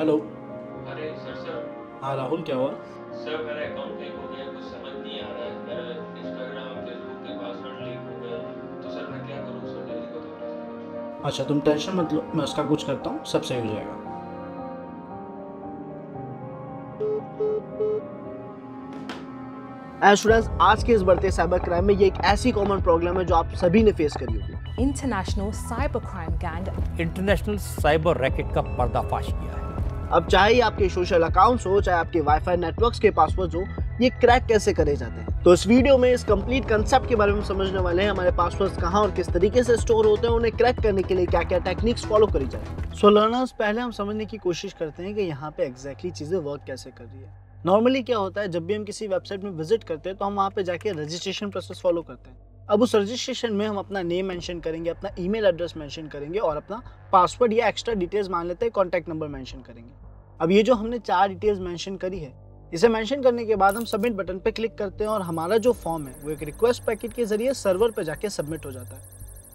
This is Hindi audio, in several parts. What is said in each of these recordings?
हेलो। अरे सर। हाँ राहुल, क्या हुआ? सर मेरा अकाउंट हैक हो गया, कुछ समझ नहीं आ रहा है। मेरा इंस्टाग्राम फेसबुक के पासवर्ड लीक हो गए। तो सर मैं क्या करूँ सर, जल्दी बताओ। अच्छा, तुम टेंशन मत लो, मैं उसका कुछ करता हूँ, सब सही हो जाएगा। स्टूडेंट्स, आज के इस बढ़ते साइबर क्राइम में ये एक ऐसी कॉमन प्रॉब्लम है जो आप सभी ने फेस करी होगी। International cyber crime gang international cyber racket का पर्दाफाश किया है। अब चाहे आपके सोशल अकाउंट्स हो, चाहे आपके वाईफाई नेटवर्क्स के पासवर्ड्स हो, ये क्रैक कैसे करे जाते हैं। तो इस वीडियो में इस कंप्लीट कंसेप्ट के बारे में समझने वाले हैं। हमारे पासवर्ड्स कहाँ और किस तरीके से स्टोर होते हैं, उन्हें क्रैक करने के लिए क्या क्या टेक्निक्स फॉलो करी जाए। सो लर्नर्स, पहले हम समझने की कोशिश करते हैं कि यहाँ पे एग्जैक्टली चीजें वर्क कैसे कर रही है। नॉर्मली क्या होता है, जब भी हम किसी वेबसाइट में विजिट करते हैं तो हम वहाँ पे जाके रजिस्ट्रेशन प्रोसेस फॉलो करते हैं। अब उस रजिस्ट्रेशन में हम अपना नेम मेंशन करेंगे, अपना ईमेल एड्रेस मेंशन करेंगे और अपना पासवर्ड या एक्स्ट्रा डिटेल्स मान लेते हैं, कॉन्टैक्ट नंबर मेंशन करेंगे। अब ये जो हमने 4 डिटेल्स मेंशन करी है, इसे मेंशन करने के बाद हम सबमिट बटन पे क्लिक करते हैं और हमारा जो फॉर्म है वो एक रिक्वेस्ट पैकेट के जरिए सर्वर पे जाके सबमिट हो जाता है।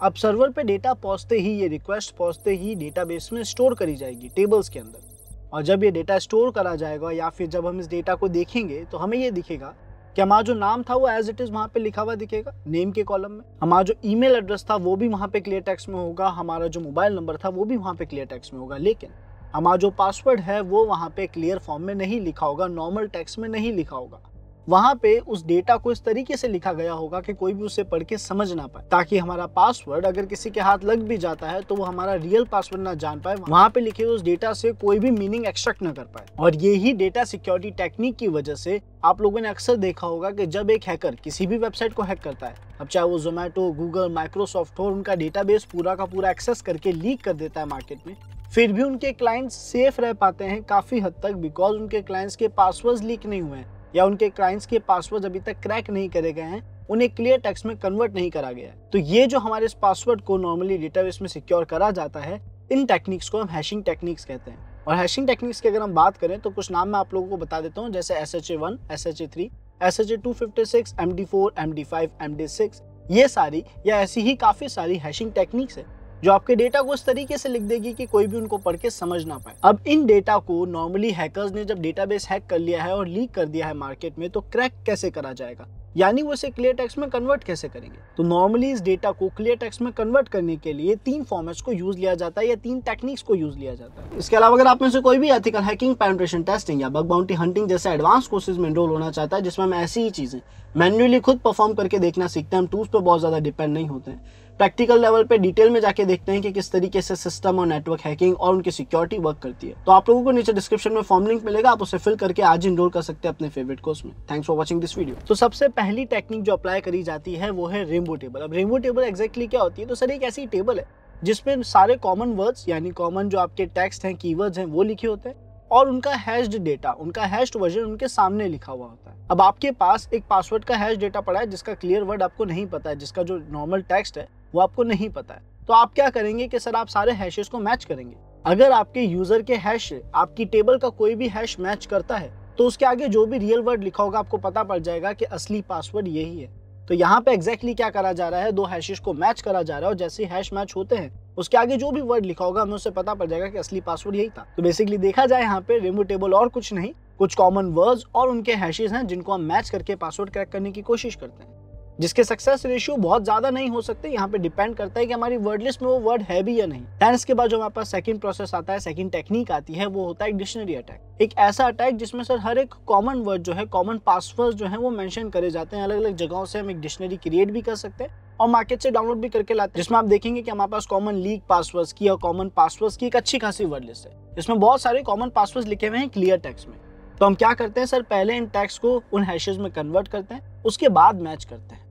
अब सर्वर पे डेटा पहुंचते ही, ये रिक्वेस्ट पहुंचते ही डेटाबेस में स्टोर करी जाएगी टेबल्स के अंदर। और जब ये डेटा स्टोर करा जाएगा या फिर जब हम इस डेटा को देखेंगे तो हमें ये दिखेगा कि हमारा जो नाम था वो एज इट इज वहाँ पे लिखा हुआ दिखेगा नेम के कॉलम में। हमारा जो ईमेल एड्रेस था वो भी वहाँ पे क्लियर टेक्स्ट में होगा, हमारा जो मोबाइल नंबर था वो भी वहाँ पे क्लियर टेक्स्ट में होगा। लेकिन हमारा जो पासवर्ड है वो वहाँ पे क्लियर फॉर्म में नहीं लिखा होगा, नॉर्मल टेक्स्ट में नहीं लिखा होगा। वहाँ पे उस डेटा को इस तरीके से लिखा गया होगा कि कोई भी उसे पढ़ के समझ ना पाए, ताकि हमारा पासवर्ड अगर किसी के हाथ लग भी जाता है तो वो हमारा रियल पासवर्ड ना जान पाए, वहाँ पे लिखे उस डेटा से कोई भी मीनिंग एक्सट्रैक्ट ना कर पाए। और ये ही डेटा सिक्योरिटी टेक्निक की वजह से आप लोगों ने अक्सर देखा होगा कि जब एक हैकर किसी भी वेबसाइट को हैक करता है, अब चाहे वो जोमेटो, गूगल, माइक्रोसॉफ्ट हो, उनका डेटाबेस पूरा का पूरा एक्सेस करके लीक कर देता है मार्केट में, फिर भी उनके क्लाइंट्स सेफ रह पाते हैं काफी हद तक, बिकॉज उनके क्लाइंट्स के पासवर्ड्स लीक नहीं हुए हैं या उनके क्लाइंट्स के पासवर्ड अभी तक क्रैक नहीं करे गए हैं, उन्हें क्लियर टेक्स्ट में कन्वर्ट नहीं करा गया है। तो ये जो हमारे इस पासवर्ड को नॉर्मली डेटाबेस में सिक्योर करा जाता है, इन टेक्निक्स को हम हैशिंग टेक्निक्स कहते हैं। और हैशिंग टेक्निक्स की अगर हम बात करें तो कुछ नाम मैं आप लोगों को बता देता हूँ, जैसे SHA-1, SHA-3, SHA-256, MD4, MD5, MD6, ये सारी या ऐसी ही काफी सारी हैशिंग टेक्निक्स है जो आपके डेटा को इस तरीके से लिख देगी कि कोई भी उनको पढ़ के समझ ना पाए। अब इन डेटा को नॉर्मली हैकर्स ने जब डेटाबेस हैक कर लिया है और लीक कर दिया है मार्केट में, तो क्रैक कैसे करा जाएगा, यानी वो इसे क्लियर टेक्स्ट में कन्वर्ट कैसे करेंगे। तो नॉर्मली इस डेटा को क्लियर टेक्स्ट में कन्वर्ट करने के लिए 3 फॉर्मेट्स को यूज लिया जाता है या 3 टेक्निक्स को यूज लिया जाता है। इसके अलावा अगर आप में से कोई भी एथिकल हैकिंग, पेनिट्रेशन टेस्टिंग या बग बाउंटी हंटिंग जैसे एडवांस कोर्सेज में एनरोल होना चाहता है, जिसमें हम ऐसी ही चीजें मैन्युअली खुद परफॉर्म करके देखना सीखते हैं, हम टूल्स पर बहुत ज्यादा डिपेंड नहीं होते हैं, प्रैक्टिकल लेवल पे डिटेल में जाके देखते हैं कि किस तरीके से सिस्टम और नेटवर्क हैकिंग और उनकी सिक्योरिटी वर्क करती है, तो आप लोगों को नीचे डिस्क्रिप्शन में फॉर्म लिंक मिलेगा, आप उसे फिल करके आज इनरोल कर सकते हैं अपने फेवरेट कोर्स में। Thanks for watching this video. तो सबसे पहली टेक्निक जो अप्लाई करी जाती है वो है रेनबो टेबल। अब रेनबो टेबल एग्जैक्टली क्या होती है? तो सर एक ऐसी टेबल है जिसमें सारे कॉमन वर्ड्स यानी कॉमन जो आपके टेक्स्ट हैं, कीवर्ड्स हैं, वो लिखे होते हैं और उनका हैश्ड डेटा, उनका हैश्ड वर्जन उनके सामने लिखा हुआ होता है। अब आपके पास एक पासवर्ड का हैश डेटा पड़ा है जिसका क्लियर वर्ड आपको नहीं पता है, जिसका जो नॉर्मल टेक्स्ट है वो आपको नहीं पता है, तो आप क्या करेंगे कि सर आप सारे हैशेस को मैच करेंगे। अगर आपके यूजर के हैश से आपकी टेबल का कोई भी हैश मैच करता है तो उसके आगे जो भी रियल वर्ड लिखा होगा आपको पता पड़ जाएगा कि असली पासवर्ड यही है। तो यहाँ पे एग्जैक्टली क्या करा जा रहा है, 2 हैशेस को मैच करा जा रहा है और जैसे ही हैश मैच होते हैं उसके आगे जो भी वर्ड लिखा होगा हमें उससे पता पड़ जाएगा कि असली पासवर्ड यही था। तो बेसिकली देखा जाए यहाँ पे रेनबो टेबल और कुछ नहीं, कुछ कॉमन वर्ड्स और उनके हैशेस हैं जिनको हम मैच करके पासवर्ड क्रैक करने की कोशिश करते हैं, जिसके सक्सेस रेशियो बहुत ज्यादा नहीं हो सकते। यहाँ पे डिपेंड करता है कि हमारी वर्ड लिस्ट में वो वर्ड है भी या नहीं। देन इसके बाद जो हमारे पास सेकंड प्रोसेस आता है, सेकंड टेक्निक आती है, वो होता है डिक्शनरी अटैक। एक ऐसा अटैक जिसमें सर हर एक कॉमन वर्ड जो है, कॉमन पासवर्ड जो है वो मेंशन करे जाते हैं। अलग अलग जगहों से हम एक डिक्शनरी क्रिएट भी कर सकते हैं और मार्केट से डाउनलोड भी करके लाते हैं, जिसमें आप देखेंगे कि हमारे पास कॉमन लीक पासवर्ड्स की और कॉमन पासवर्ड्स की एक अच्छी खासी वर्ड लिस्ट है। इसमें बहुत सारे कॉमन पासवर्ड्स लिखे हुए हैं क्लियर टेक्स्ट में। तो हम क्या करते हैं सर, पहले इन टेक्स्ट को उन हैशेस में कन्वर्ट करते हैं, उसके बाद मैच करते हैं।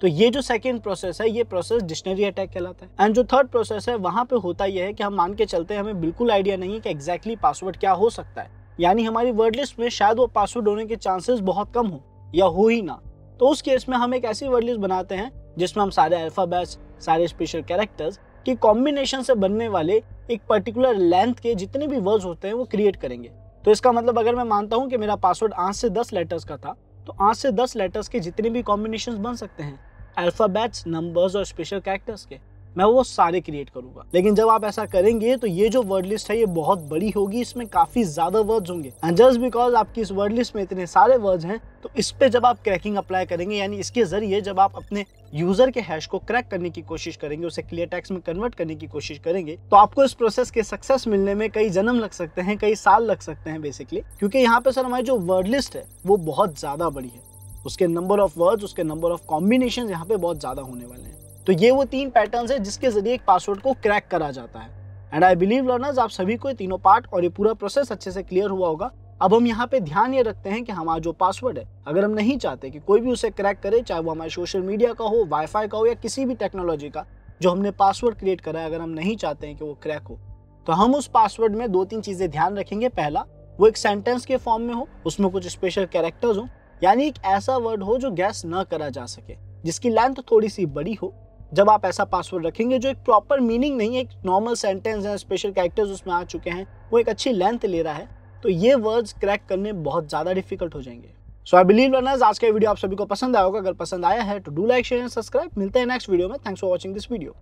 तो ये जो सेकंड प्रोसेस है, ये प्रोसेस डिक्शनरी अटैक कहलाता है। एंड जो थर्ड प्रोसेस है, वहां पे होता यह है कि हम मान के चलते हैं हमें बिल्कुल आइडिया नहीं है कि एग्जैक्टली पासवर्ड क्या हो सकता है, यानी हमारी वर्ड लिस्ट में शायद वो पासवर्ड होने के चांसेस बहुत कम हो या हो ही ना। तो उस केस में हम एक ऐसी वर्ड लिस्ट बनाते हैं जिसमें हम सारे अल्फाबेट्स, सारे स्पेशल कैरेक्टर्स की कॉम्बिनेशन से बनने वाले एक पर्टिकुलर लेंथ के जितने भी वर्ड्स होते हैं वो क्रिएट करेंगे। तो इसका मतलब अगर मैं मानता हूं कि मेरा पासवर्ड 8 से 10 लेटर्स का था, तो 8 से 10 लेटर्स के जितने भी कॉम्बिनेशंस बन सकते हैं, अल्फाबेट्स, नंबर्स और स्पेशल कैरेक्टर्स के, मैं वो सारे क्रिएट करूंगा। लेकिन जब आप ऐसा करेंगे तो ये जो वर्ड लिस्ट है ये बहुत बड़ी होगी, इसमें काफी ज्यादा वर्ड्स होंगे। एंड जस्ट बिकॉज आपकी इस वर्ड लिस्ट में इतने सारे वर्ड्स हैं तो इस पे जब आप क्रैकिंग अप्लाई करेंगे, यानी इसके जरिए जब आप अपने यूजर के हैश को क्रैक करने की कोशिश करेंगे, उसे क्लियर टेक्स्ट में कन्वर्ट करने की कोशिश करेंगे, तो आपको इस प्रोसेस के सक्सेस मिलने में कई जन्म लग सकते हैं, कई साल लग सकते हैं बेसिकली। क्योंकि यहाँ पे सर हमारी जो वर्ड लिस्ट है वो बहुत ज्यादा बड़ी है, उसके नंबर ऑफ वर्ड्स, उसके नंबर ऑफ कॉम्बिनेशन यहाँ पे बहुत ज्यादा होने वाले हैं। तो ये वो 3 पैटर्न्स है जिसके जरिए एक पासवर्ड को क्रैक करा जाता है। एंड आई बिलीव लर्नर्स आप सभी को ये तीनों पार्ट और ये पूरा प्रोसेस अच्छे से क्लियर हुआ होगा। अब हम यहाँ पे ध्यान ये रखते हैं कि हमारा जो पासवर्ड है, अगर हम नहीं चाहते कि कोई भी उसे क्रैक करे, चाहे वो हमारे सोशल मीडिया का हो, वाईफाई का हो या किसी भी टेक्नोलॉजी का जो हमने पासवर्ड क्रिएट करा है, अगर हम नहीं चाहते हैं कि वो क्रैक हो, तो हम उस पासवर्ड में 2-3 चीजें ध्यान रखेंगे। पहला, वो एक सेंटेंस के फॉर्म में हो, उसमें कुछ स्पेशल कैरेक्टर्स हो, यानी एक ऐसा वर्ड हो जो गैस न करा जा सके, जिसकी लेंथ थोड़ी सी बड़ी हो। जब आप ऐसा पासवर्ड रखेंगे जो एक प्रॉपर मीनिंग नहीं है, एक नॉर्मल सेंटेंस है, स्पेशल कैरेक्टर्स उसमें आ चुके हैं, वो एक अच्छी लेंथ ले रहा है, तो ये वर्ड्स क्रैक करने बहुत ज्यादा डिफिकल्ट हो जाएंगे। सो आई बिलीव लर्नर्स आज का वीडियो आप सभी को पसंद आया होगा। अगर पसंद आया है तो do like, share and subscribe. मिलते हैं नेक्स्ट वीडियो में। Thanks for watching this video.